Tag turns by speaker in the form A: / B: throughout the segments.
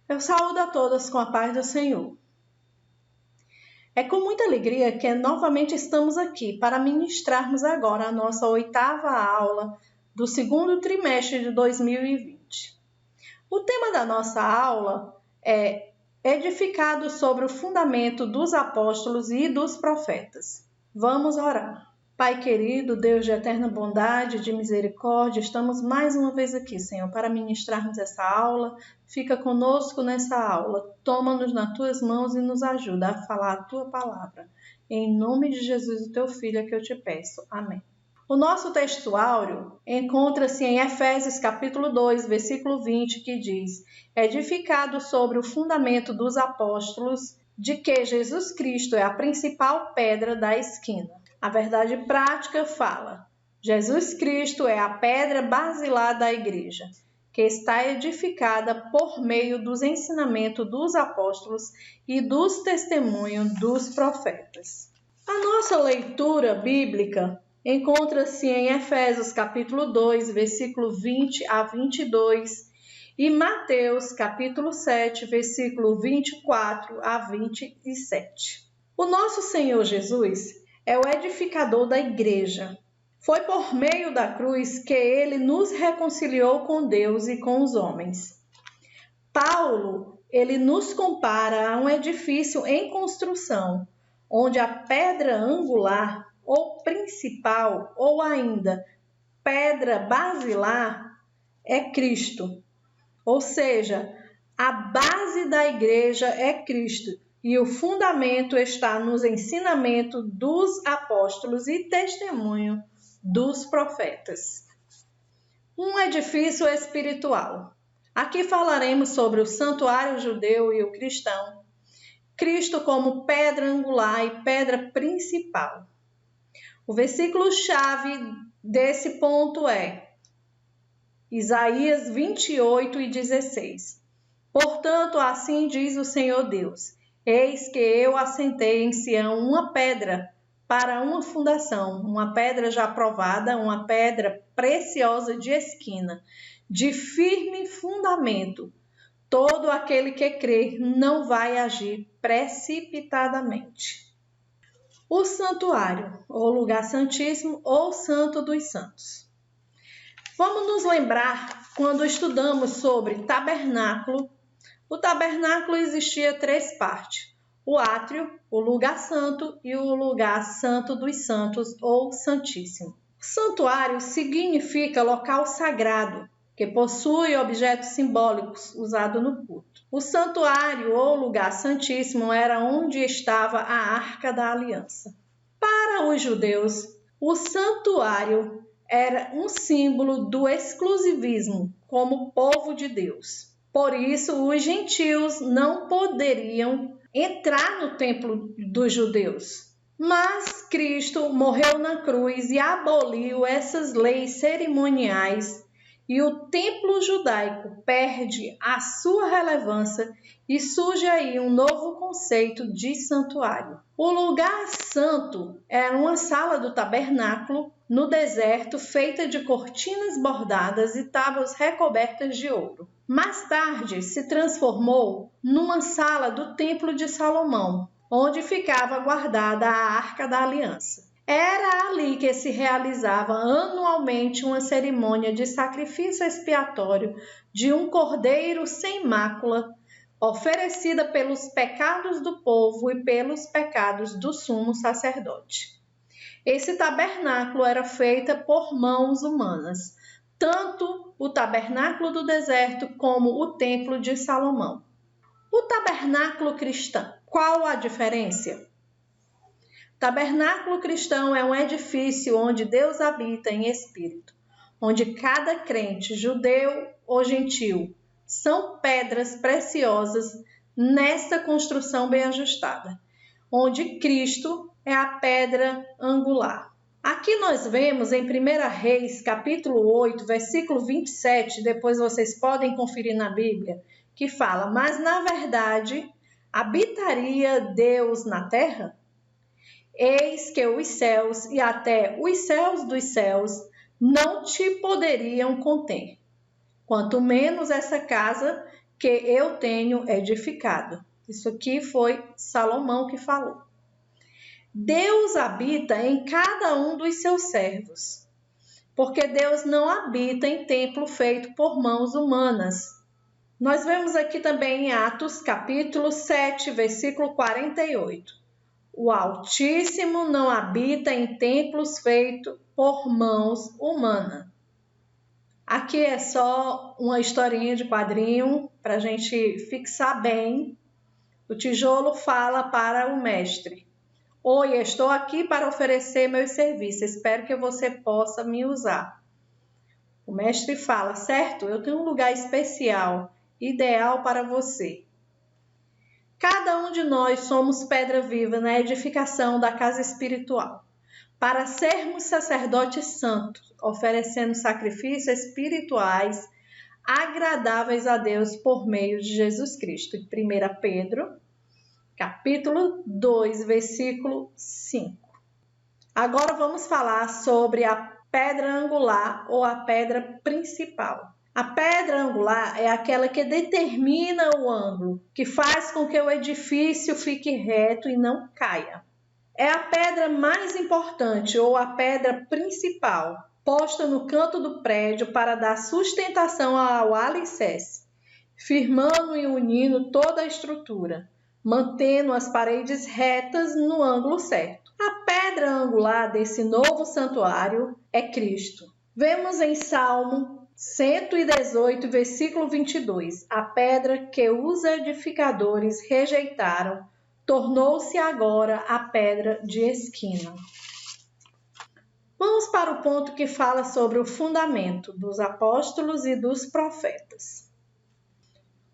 A: Eu saúdo a todas com a paz do Senhor. É com muita alegria que novamente estamos aqui para ministrarmos agora a nossa 8ª aula do segundo trimestre de 2020. O tema da nossa aula é edificado sobre o fundamento dos apóstolos e dos profetas. Vamos orar. Pai querido, Deus de eterna bondade, de misericórdia, estamos mais uma vez aqui, Senhor, para ministrarmos essa aula. Fica conosco nessa aula, toma-nos nas tuas mãos e nos ajuda a falar a tua palavra. Em nome de Jesus, o teu Filho, é que eu te peço. Amém. O nosso texto áureo encontra-se em Efésios capítulo 2, versículo 20, que diz: edificado sobre o fundamento dos apóstolos, de que Jesus Cristo é a principal pedra da esquina. A verdade prática fala: Jesus Cristo é a pedra basilar da igreja, que está edificada por meio dos ensinamentos dos apóstolos e dos testemunhos dos profetas. A nossa leitura bíblica encontra-se em Efésios capítulo 2, versículo 20 a 22 e Mateus capítulo 7, versículo 24 a 27. O nosso Senhor Jesus é o edificador da igreja. Foi por meio da cruz que ele nos reconciliou com Deus e com os homens. Paulo, ele nos compara a um edifício em construção, onde a pedra angular, ou principal, ou ainda pedra basilar, é Cristo. Ou seja, a base da igreja é Cristo. E o fundamento está nos ensinamentos dos apóstolos e testemunho dos profetas. Um edifício espiritual. Aqui falaremos sobre o santuário judeu e o cristão. Cristo como pedra angular e pedra principal. O versículo-chave desse ponto é Isaías 28 e 16. Portanto, assim diz o Senhor Deus: eis que eu assentei em Sião uma pedra para uma fundação, uma pedra já provada, uma pedra preciosa de esquina, de firme fundamento. Todo aquele que crê não vai agir precipitadamente. O santuário, ou lugar santíssimo, ou santo dos santos. Vamos nos lembrar quando estudamos sobre tabernáculo. O tabernáculo existia 3 partes: o átrio, o lugar santo e o lugar santo dos santos ou santíssimo. O santuário significa local sagrado, que possui objetos simbólicos usados no culto. O santuário ou lugar santíssimo era onde estava a Arca da Aliança. Para os judeus, o santuário era um símbolo do exclusivismo como povo de Deus. Por isso, os gentios não poderiam entrar no templo dos judeus. Mas Cristo morreu na cruz e aboliu essas leis cerimoniais, e o templo judaico perde a sua relevância e surge aí um novo conceito de santuário. O lugar santo era uma sala do tabernáculo no deserto feita de cortinas bordadas e tábuas recobertas de ouro. Mais tarde se transformou numa sala do Templo de Salomão, onde ficava guardada a Arca da Aliança. Era ali que se realizava anualmente uma cerimônia de sacrifício expiatório de um cordeiro sem mácula, oferecida pelos pecados do povo e pelos pecados do sumo sacerdote. Esse tabernáculo era feito por mãos humanas, tanto o tabernáculo do deserto como o templo de Salomão. O tabernáculo cristão, qual a diferença? Tabernáculo cristão é um edifício onde Deus habita em espírito, onde cada crente, judeu ou gentil, são pedras preciosas nesta construção bem ajustada, onde Cristo é a pedra angular. Aqui nós vemos em 1 Reis, capítulo 8, versículo 27, depois vocês podem conferir na Bíblia, que fala: mas na verdade, habitaria Deus na terra? Eis que os céus e até os céus dos céus não te poderiam conter, quanto menos essa casa que eu tenho edificado. Isso aqui foi Salomão que falou. Deus habita em cada um dos seus servos, porque Deus não habita em templo feito por mãos humanas. Nós vemos aqui também em Atos, capítulo 7, versículo 48. O Altíssimo não habita em templos feitos por mãos humanas. Aqui é só uma historinha de quadrinho para a gente fixar bem. O tijolo fala para o mestre: Oi, estou aqui para oferecer meus serviços, espero que você possa me usar. O mestre fala: certo, eu tenho um lugar especial, ideal para você. Cada um de nós somos pedra viva na edificação da casa espiritual, para sermos sacerdotes santos, oferecendo sacrifícios espirituais agradáveis a Deus por meio de Jesus Cristo. 1 Pedro, capítulo 2, versículo 5. Agora vamos falar sobre a pedra angular ou a pedra principal. A pedra angular é aquela que determina o ângulo, que faz com que o edifício fique reto e não caia. É a pedra mais importante ou a pedra principal, posta no canto do prédio para dar sustentação ao alicerce, firmando e unindo toda a estrutura, mantendo as paredes retas no ângulo certo. A pedra angular desse novo santuário é Cristo. Vemos em Salmo 118, versículo 22, a pedra que os edificadores rejeitaram tornou-se agora a pedra de esquina. Vamos para o ponto que fala sobre o fundamento dos apóstolos e dos profetas.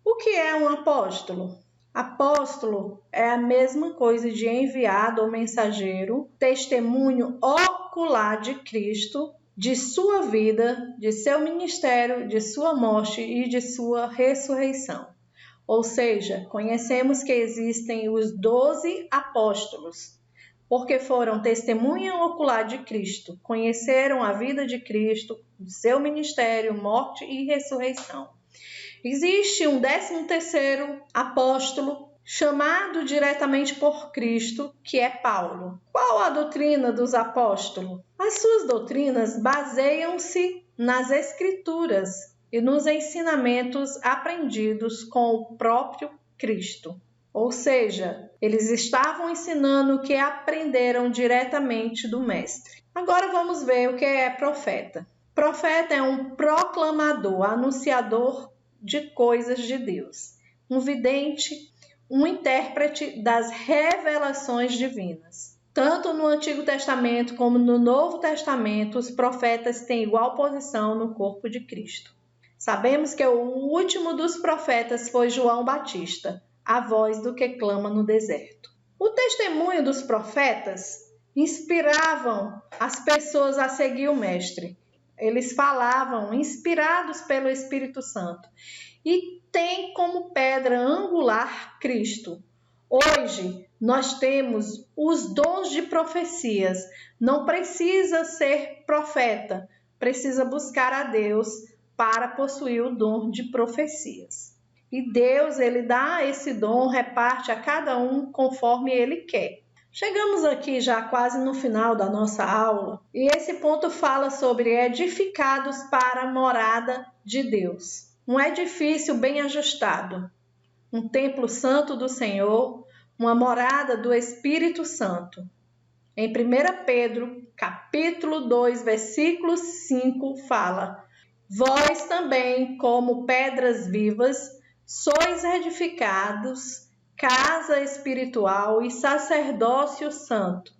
A: O que é um apóstolo? Apóstolo é a mesma coisa de enviado ou mensageiro, testemunho ocular de Cristo, de sua vida, de seu ministério, de sua morte e de sua ressurreição. Ou seja, conhecemos que existem os 12 apóstolos, porque foram testemunha ocular de Cristo, conheceram a vida de Cristo, o seu ministério, morte e ressurreição. Existe um 13º apóstolo chamado diretamente por Cristo, que é Paulo. Qual a doutrina dos apóstolos? As suas doutrinas baseiam-se nas Escrituras e nos ensinamentos aprendidos com o próprio Cristo. Ou seja, eles estavam ensinando o que aprenderam diretamente do Mestre. Agora vamos ver o que é profeta. Profeta é um proclamador, anunciador de coisas de Deus, um vidente, um intérprete das revelações divinas. Tanto no Antigo Testamento como no Novo Testamento, os profetas têm igual posição no corpo de Cristo. Sabemos que o último dos profetas foi João Batista, a voz do que clama no deserto. O testemunho dos profetas inspiravam as pessoas a seguir o Mestre. Eles falavam inspirados pelo Espírito Santo e tem como pedra angular Cristo. Hoje nós temos os dons de profecias. Não precisa ser profeta, precisa buscar a Deus para possuir o dom de profecias. E Deus, ele dá esse dom, reparte a cada um conforme ele quer. Chegamos aqui já quase no final da nossa aula e esse ponto fala sobre edificados para a morada de Deus. Um edifício bem ajustado, um templo santo do Senhor, uma morada do Espírito Santo. Em 1 Pedro, capítulo 2, versículo 5, fala: Vós também, como pedras vivas, sois edificados, casa espiritual e sacerdócio santo,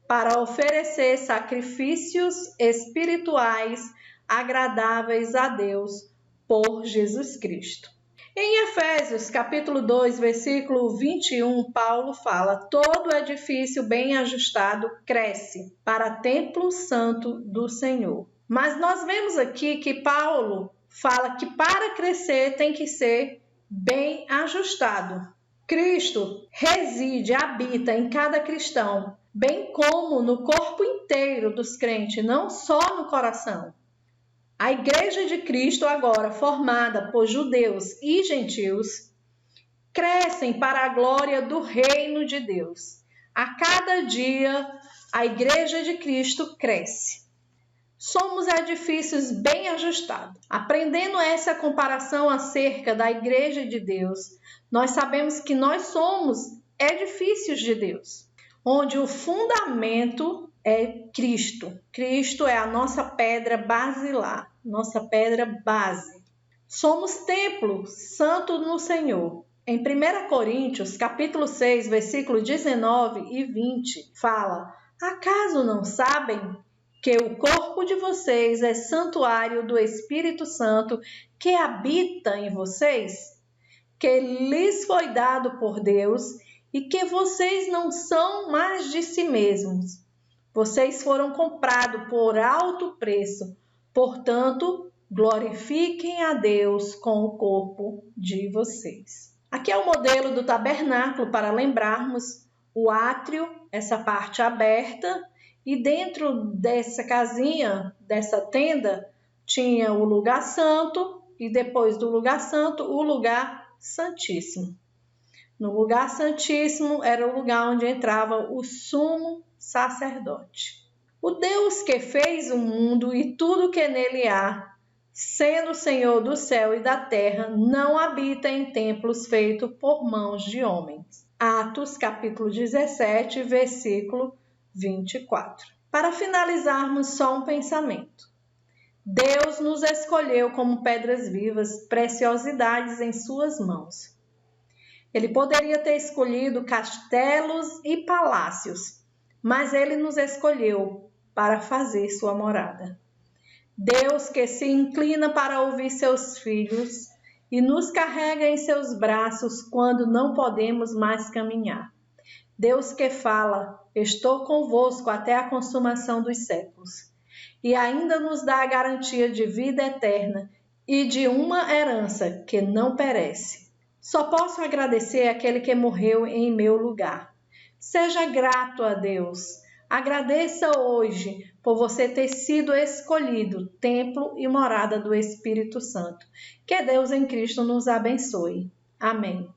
A: para oferecer sacrifícios espirituais agradáveis a Deus por Jesus Cristo. Em Efésios, capítulo 2, versículo 21, Paulo fala: todo edifício bem ajustado cresce para templo santo do Senhor. Mas nós vemos aqui que Paulo fala que para crescer tem que ser bem ajustado. Cristo reside, habita em cada cristão, bem como no corpo inteiro dos crentes, não só no coração. A Igreja de Cristo, agora formada por judeus e gentios, crescem para a glória do reino de Deus. A cada dia, a Igreja de Cristo cresce. Somos edifícios bem ajustados. Aprendendo essa comparação acerca da Igreja de Deus, nós sabemos que nós somos edifícios de Deus, onde o fundamento é Cristo. Cristo é a nossa pedra basilar, nossa pedra base. Somos templo santo no Senhor. Em 1 Coríntios, capítulo 6, versículos 19 e 20, fala: acaso não sabem que o corpo de vocês é santuário do Espírito Santo que habita em vocês, que lhes foi dado por Deus e que vocês não são mais de si mesmos. Vocês foram comprados por alto preço, portanto, glorifiquem a Deus com o corpo de vocês. Aqui é o modelo do tabernáculo para lembrarmos o átrio, essa parte aberta, e dentro dessa casinha, dessa tenda, tinha o lugar santo e depois do lugar santo, o lugar santíssimo. No lugar santíssimo era o lugar onde entrava o sumo sacerdote. O Deus que fez o mundo e tudo que nele há, sendo o Senhor do céu e da terra, não habita em templos feitos por mãos de homens. Atos, capítulo 17, versículo 24. Para finalizarmos, só um pensamento. Deus nos escolheu como pedras vivas, preciosidades em suas mãos. Ele poderia ter escolhido castelos e palácios, mas ele nos escolheu para fazer sua morada. Deus que se inclina para ouvir seus filhos e nos carrega em seus braços quando não podemos mais caminhar. Deus que fala: estou convosco até a consumação dos séculos. E ainda nos dá a garantia de vida eterna e de uma herança que não perece. Só posso agradecer àquele que morreu em meu lugar. Seja grato a Deus. Agradeça hoje por você ter sido escolhido, templo e morada do Espírito Santo. Que Deus em Cristo nos abençoe. Amém.